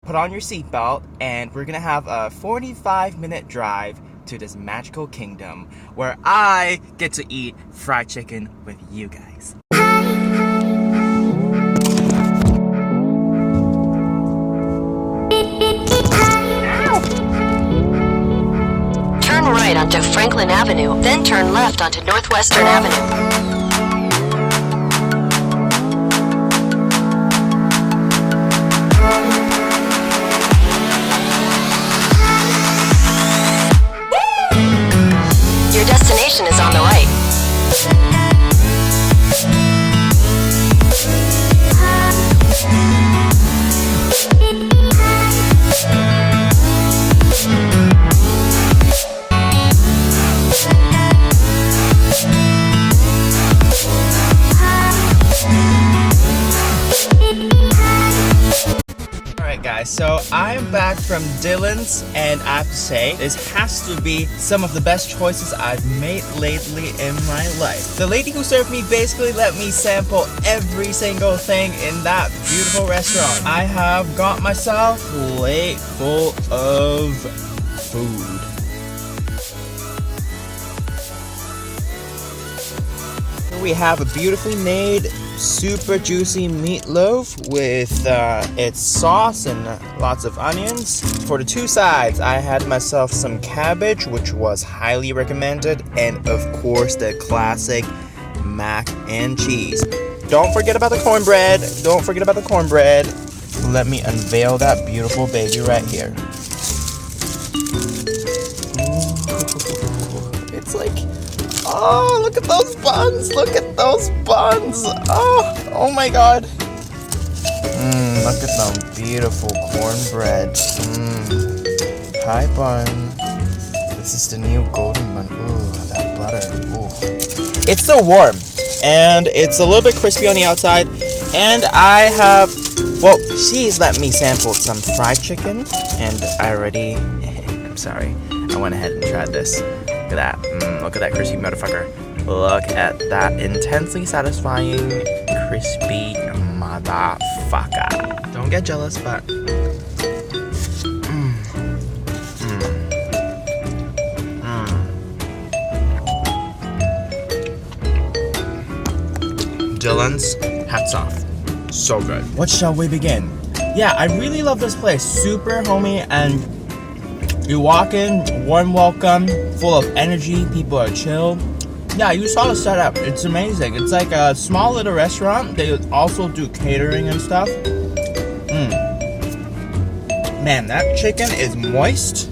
put on your seatbelt, and we're gonna have a 45-minute drive to this magical kingdom where I get to eat fried chicken with you guys. Turn right onto Franklin Avenue, then turn left onto Northwestern Avenue. Your destination is on the right. Alright guys, so I'm back from Dulan's, and I have to say, this has to be some of the best choices I've made lately in my life. The lady who served me basically let me sample every single thing in that beautiful restaurant. I have got myself a plate full of food. Here we have a beautifully made, super juicy meatloaf with its sauce and lots of onions. For the two sides, I had myself some cabbage, which was highly recommended, and of course the classic mac and cheese. Don't forget about the cornbread. Don't forget about the cornbread. Let me unveil that beautiful baby right here. It's like, oh, look at those buns! Look at those buns! Oh my god! Look at them beautiful cornbread. Hi bun. This is the new golden bun. Ooh, that butter. Ooh. It's still warm, and it's a little bit crispy on the outside. And I have, well, she's let me sample some fried chicken, and I already, I'm sorry, I went ahead and tried this. Look at that. Look at that crispy motherfucker. Look at that intensely satisfying crispy motherfucker. Don't get jealous, but Dulan's, hats off. So good. What shall we begin? Yeah, I really love this place. Super homey, and you walk in, warm welcome, full of energy, people are chill. Yeah, you saw the setup. It's amazing. It's like a small little restaurant. They also do catering and stuff. Man, that chicken is moist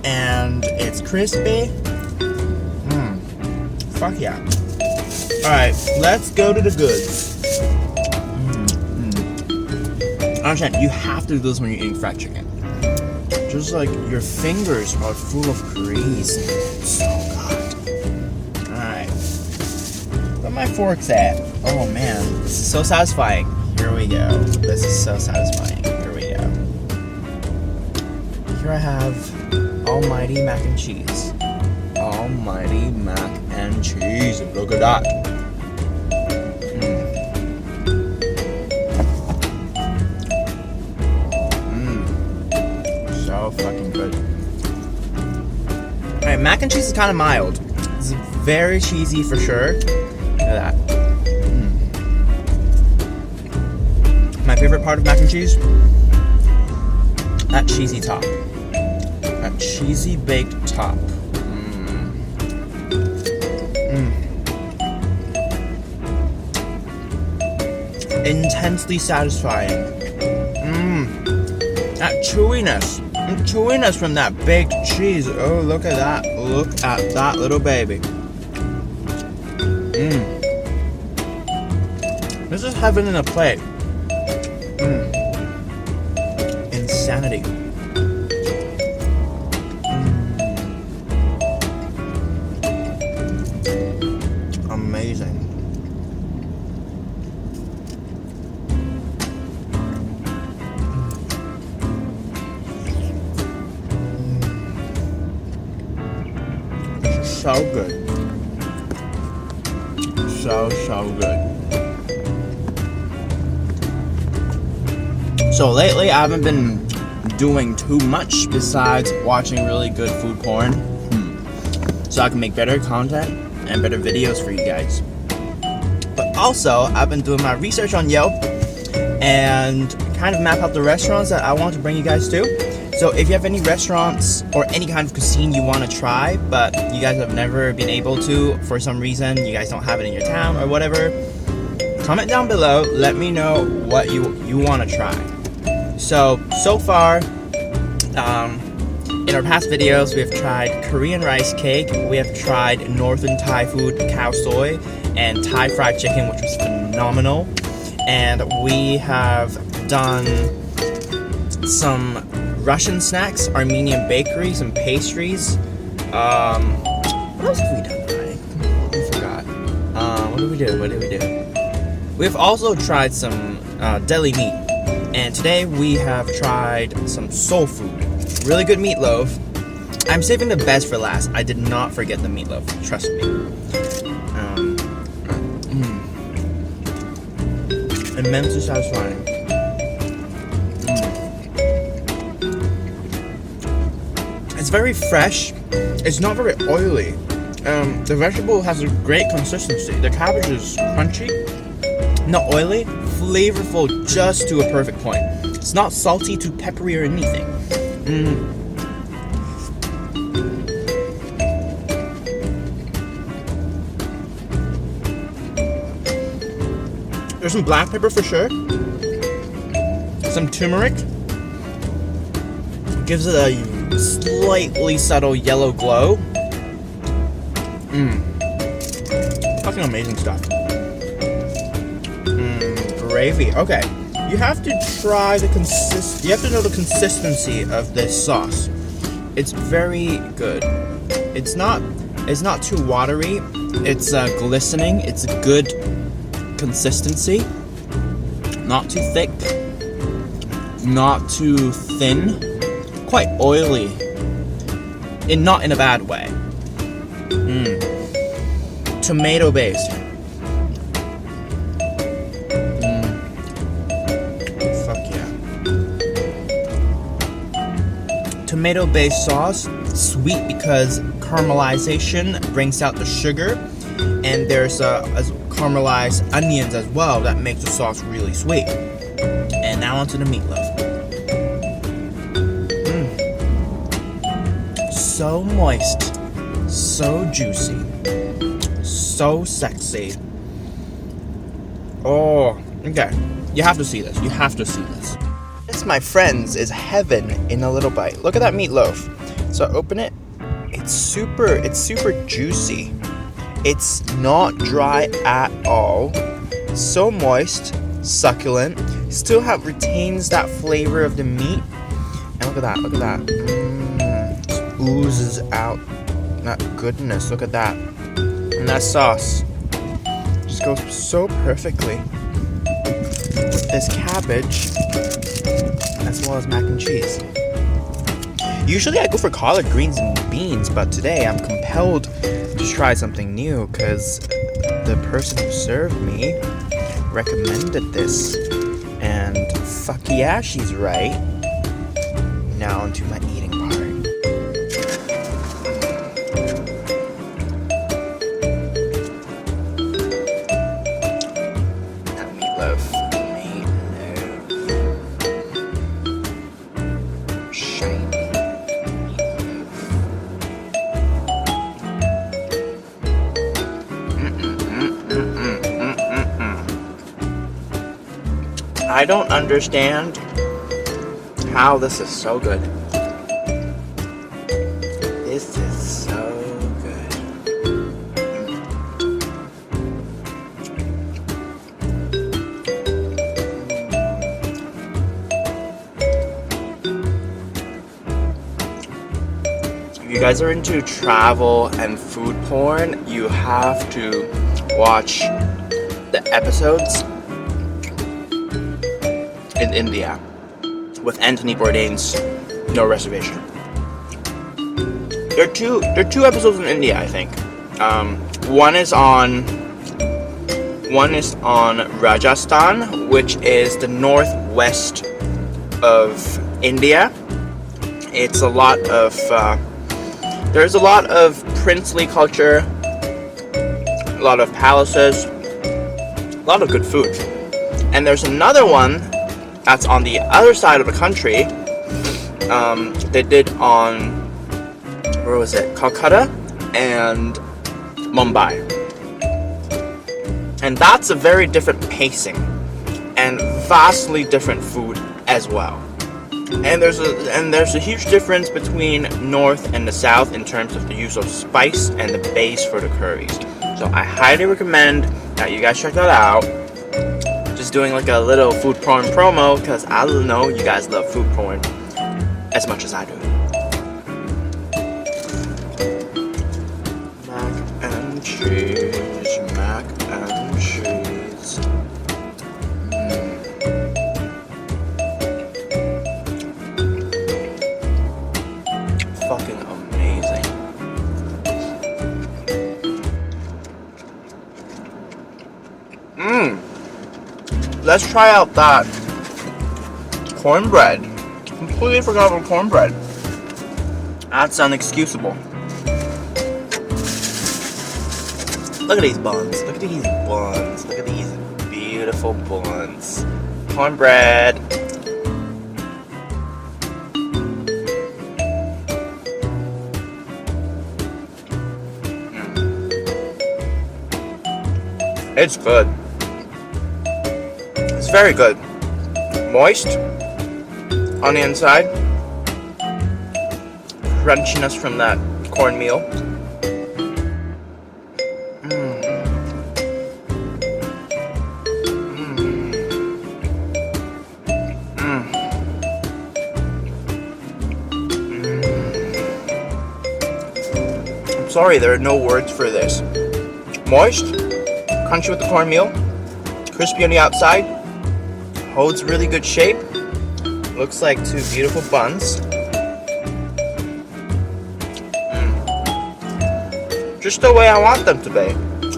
and it's crispy. Fuck yeah. Alright, let's go to the goods. Understand, you have to do this when you're eating fried chicken. Just like your fingers are full of grease. It's so good. Alright. Where my forks at? Oh man, this is so satisfying. Here we go. This is so satisfying. Here we go. Here I have almighty mac and cheese. Almighty mac and cheese. Look at that. So fucking good. Alright, mac and cheese is kind of mild. It's very cheesy for sure. Look at that. My favorite part of mac and cheese? That cheesy top. That cheesy baked top. Intensely satisfying. That chewiness. Chewiness from that baked cheese. Oh, look at that. Look at that little baby. This is heaven in a plate. Insanity. Amazing. So good. So good. So lately I haven't been doing too much besides watching really good food porn. So I can make better content and better videos for you guys. But also, I've been doing my research on Yelp and kind of map out the restaurants that I want to bring you guys to. So if you have any restaurants or any kind of cuisine you want to try, but you guys have never been able to for some reason, you guys don't have it in your town or whatever, comment down below, let me know what you want to try. So far, in our past videos, we have tried Korean rice cake, we have tried Northern Thai food, khao soy, and Thai fried chicken, which was phenomenal. And we have done some Russian snacks, Armenian bakery, some pastries. What else have we done tonight? I forgot. What did we do? We've also tried some deli meat. And today we have tried some soul food. Really good meatloaf. I'm saving the best for last. I did not forget the meatloaf. Trust me. Immensely satisfying. It's very fresh. It's not very oily. The vegetable has a great consistency. The cabbage is crunchy, not oily, flavorful just to a perfect point. It's not salty, too peppery or anything. There's some black pepper for sure. Some turmeric. Gives it a slightly subtle yellow glow. Fucking amazing stuff. Gravy. Okay. You have to try you have to know the consistency of this sauce. It's very good. It's not too watery. It's glistening. It's a good consistency. Not too thick. Not too thin. Quite oily. Not in a bad way. Tomato based. Tomato-based sauce, sweet because caramelization brings out the sugar, and there's caramelized onions as well that makes the sauce really sweet. And now onto the meatloaf. So moist, so juicy, so sexy. Oh, okay. You have to see this. You have to see this. This, my friends, is heaven in a little bite. Look at that meatloaf. So open it. It's super juicy. It's not dry at all. So moist, succulent. Still retains that flavor of the meat. And look at that. Look at that. Oozes out that goodness. Look at that. And that sauce just goes so perfectly with this cabbage, as well as mac and cheese. Usually I go for collard greens and beans, but today I'm compelled to try something new because the person who served me recommended this. And fuck yeah, she's right. Now onto my eating part. That meatloaf. I don't understand how this is so good. This is so good. If you guys are into travel and food porn, you have to watch the episodes in India with Anthony Bourdain's No Reservation. There are two episodes in India, I think. One is on Rajasthan, which is the northwest of India. It's a lot of there's a lot of princely culture, a lot of palaces, a lot of good food. And there's another one that's on the other side of the country. They did on, where was it? Calcutta and Mumbai. And that's a very different pacing and vastly different food as well. And there's a huge difference between north and the south in terms of the use of spice and the base for the curries. So I highly recommend that you guys check that out. Just doing like a little food porn promo because I know you guys love food porn as much as I do. Mac and cheese, mac and cheese. Fucking amazing. Let's try out that cornbread. Completely forgot about cornbread. That's unexcusable. Look at these buns. Look at these buns. Look at these beautiful buns. Cornbread. It's good. It's very good. Moist on the inside. Crunchiness from that cornmeal. I'm sorry, there are no words for this. Moist, crunchy with the cornmeal, crispy on the outside, holds really good shape. Looks like two beautiful buns. Just the way I want them to be,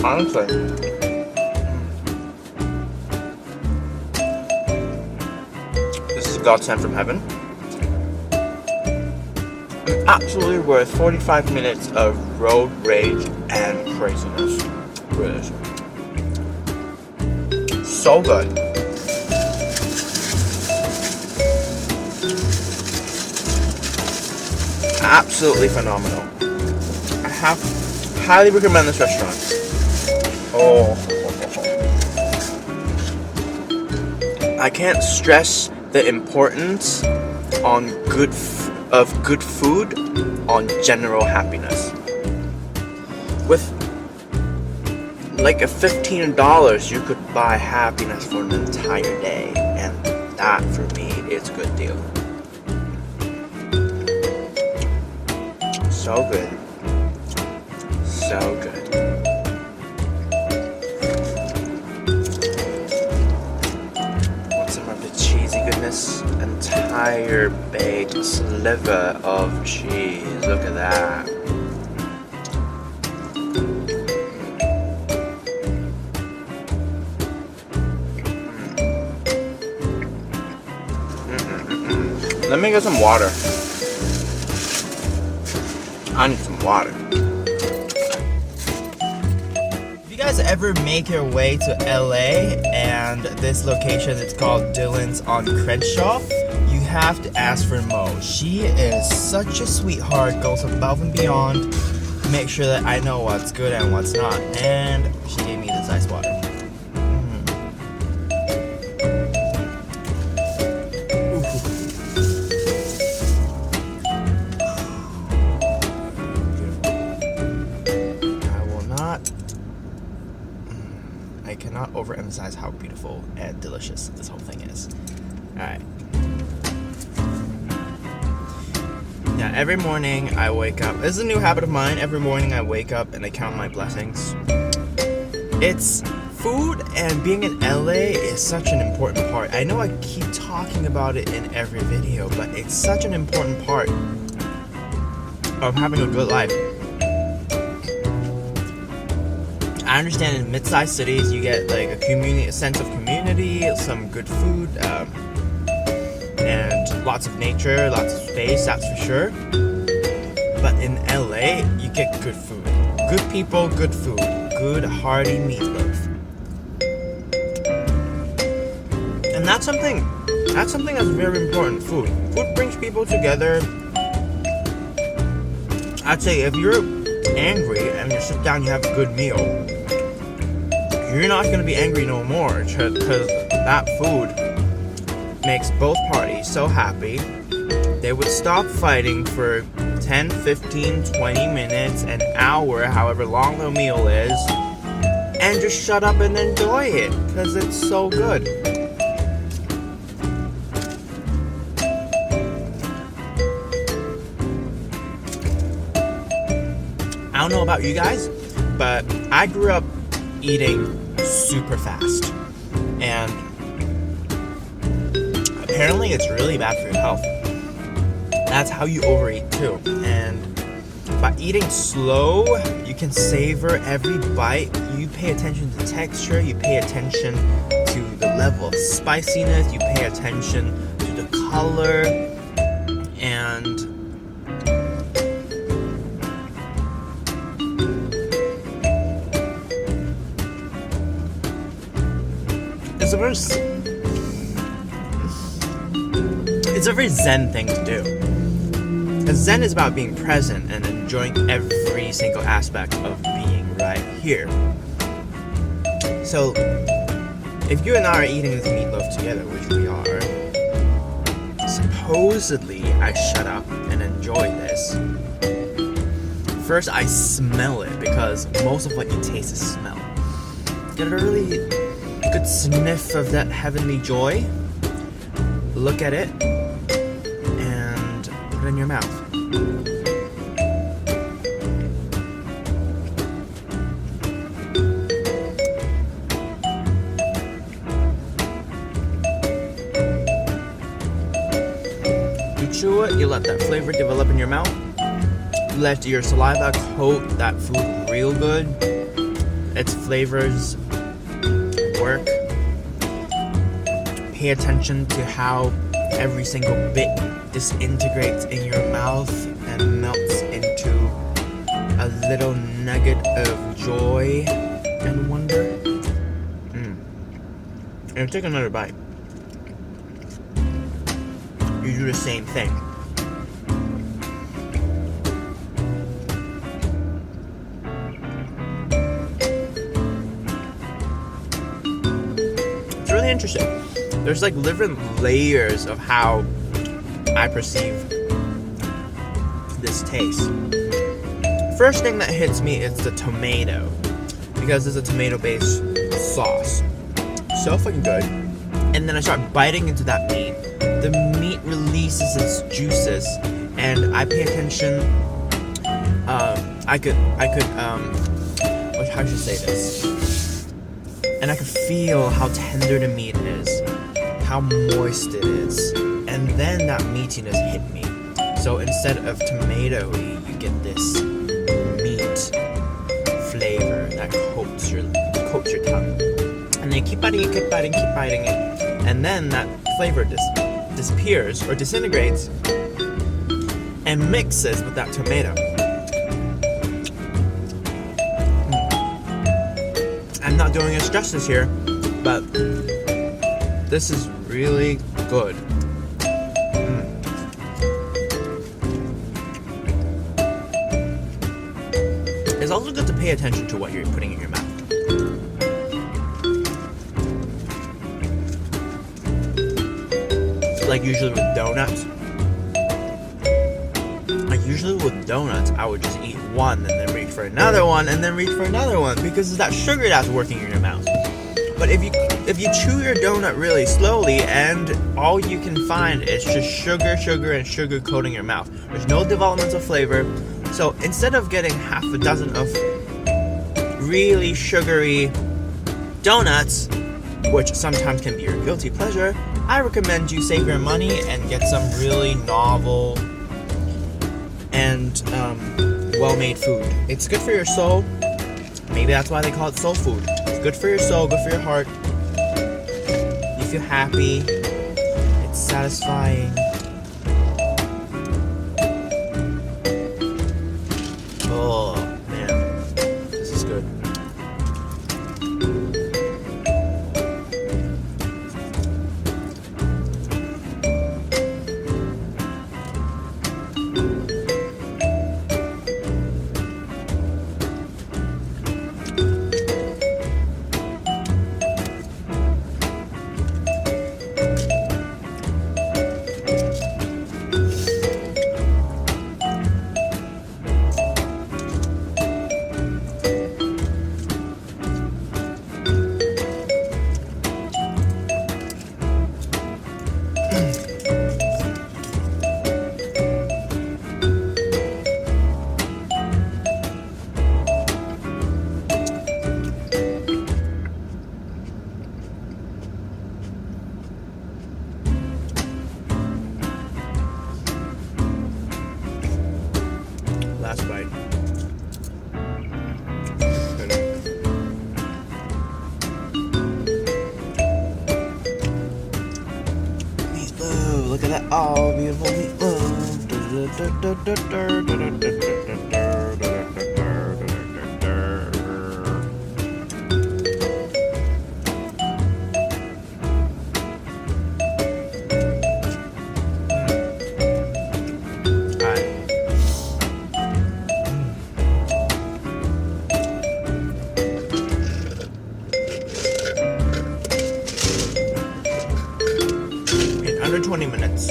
honestly. This is a godsend from heaven. Absolutely worth 45 minutes of road rage and craziness. Really. So good. Absolutely phenomenal. I highly recommend this restaurant. I can't stress the importance on good food on general happiness. With like a $15, you could buy happiness for an entire day, and that for me is a good deal. So good. So good. Want some of the cheesy goodness? Entire baked sliver of cheese. Look at that. Let me get some water. I need some water. If you guys ever make your way to LA and this location, it's called Dulan's on Crenshaw, you have to ask for Mo. She is such a sweetheart, goes above and beyond to make sure that I know what's good and what's not. And she gave me this ice water. I cannot overemphasize how beautiful and delicious this whole thing is. Alright. Yeah, every morning I wake up. This is a new habit of mine. Every morning I wake up and I count my blessings. It's food, and being in LA is such an important part. I know I keep talking about it in every video, but it's such an important part of having a good life. I understand in mid-sized cities you get like a sense of community, some good food, and lots of nature, lots of space, that's for sure. But in LA, you get good food. Good people, good food. Good hearty meatloaf. And that's something that's very important. Food brings people together. I'd say if you're angry and you sit down, you have a good meal, you're not going to be angry no more, because that food makes both parties so happy. They would stop fighting for 10, 15, 20 minutes, an hour, however long the meal is, and just shut up and enjoy it, because it's so good. I don't know about you guys, but I grew up eating super fast, and apparently it's really bad for your health. That's how you overeat too. And by eating slow, you can savor every bite. You pay attention to texture, you pay attention to the level of spiciness, you pay attention to the color, and it's a very zen thing to do. Because Zen is about being present and enjoying every single aspect of being right here. So, if you and I are eating this meatloaf together, which we are, supposedly I shut up and enjoy this. First, I smell it, because most of what you taste is smell. Get a really good sniff of that heavenly joy. Look at it and put it in your mouth. You chew it, you let that flavor develop in your mouth. Let your saliva coat that food real good. Its flavors work. Pay attention to how every single bit disintegrates in your mouth and melts into a little nugget of joy and wonder. And take another bite. You do the same thing. It's really interesting. There's like different layers of how I perceive this taste. First thing that hits me is the tomato, because it's a tomato-based sauce. So fucking good. And then I start biting into that meat. The meat releases its juices, and I pay attention. How should I say this? And I could feel how tender the meat is, how moist it is, and then that meatiness hit me. So instead of tomatoey, you get this meat flavor that coats your tongue. And then you keep biting it, and then that flavor disappears or disintegrates and mixes with that tomato. I'm not doing it justice here, but this is really good. It's also good to pay attention to what you're putting in your mouth. Like usually with donuts, I would just eat one and then reach for another one and then reach for another one, because it's that sugar that's working in your mouth. But if you chew your donut really slowly and all you can find is just sugar and sugar coating your mouth, there's no development of flavor. So instead of getting half a dozen of really sugary donuts, which sometimes can be your guilty pleasure, I recommend you save your money and get some really novel and well-made food. It's good for your soul. Maybe that's why they call it soul food. It's good for your soul, good for your heart. You feel happy. It's satisfying. Oh man, this is good. Last bite. Meatloaf, look at that. Oh, beautiful meatloaf. Under 20 minutes,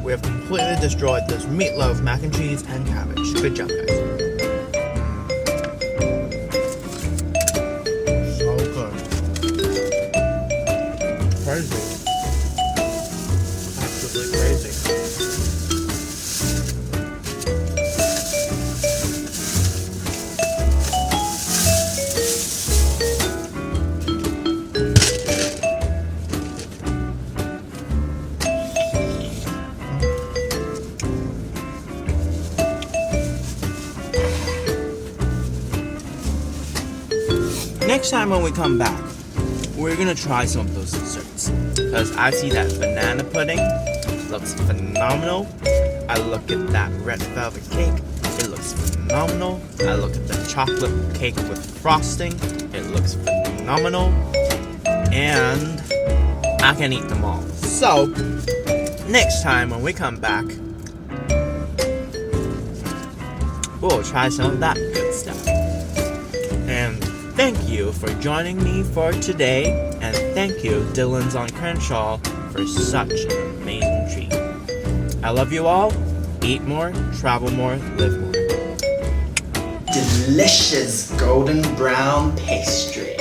we have completely destroyed this meatloaf, mac and cheese, and cabbage. Good job, guys. So good. Crazy. Absolutely crazy. Next time when we come back, we're gonna try some of those desserts. Because I see that banana pudding looks phenomenal. I look at that red velvet cake, it looks phenomenal. I look at the chocolate cake with frosting, it looks phenomenal. And I can eat them all. So, next time when we come back, we'll try some of that good stuff. And thank you for joining me for today, and thank you, Dulan's on Crenshaw, for such an amazing treat. I love you all. Eat more, travel more, live more. Delicious golden brown pastry.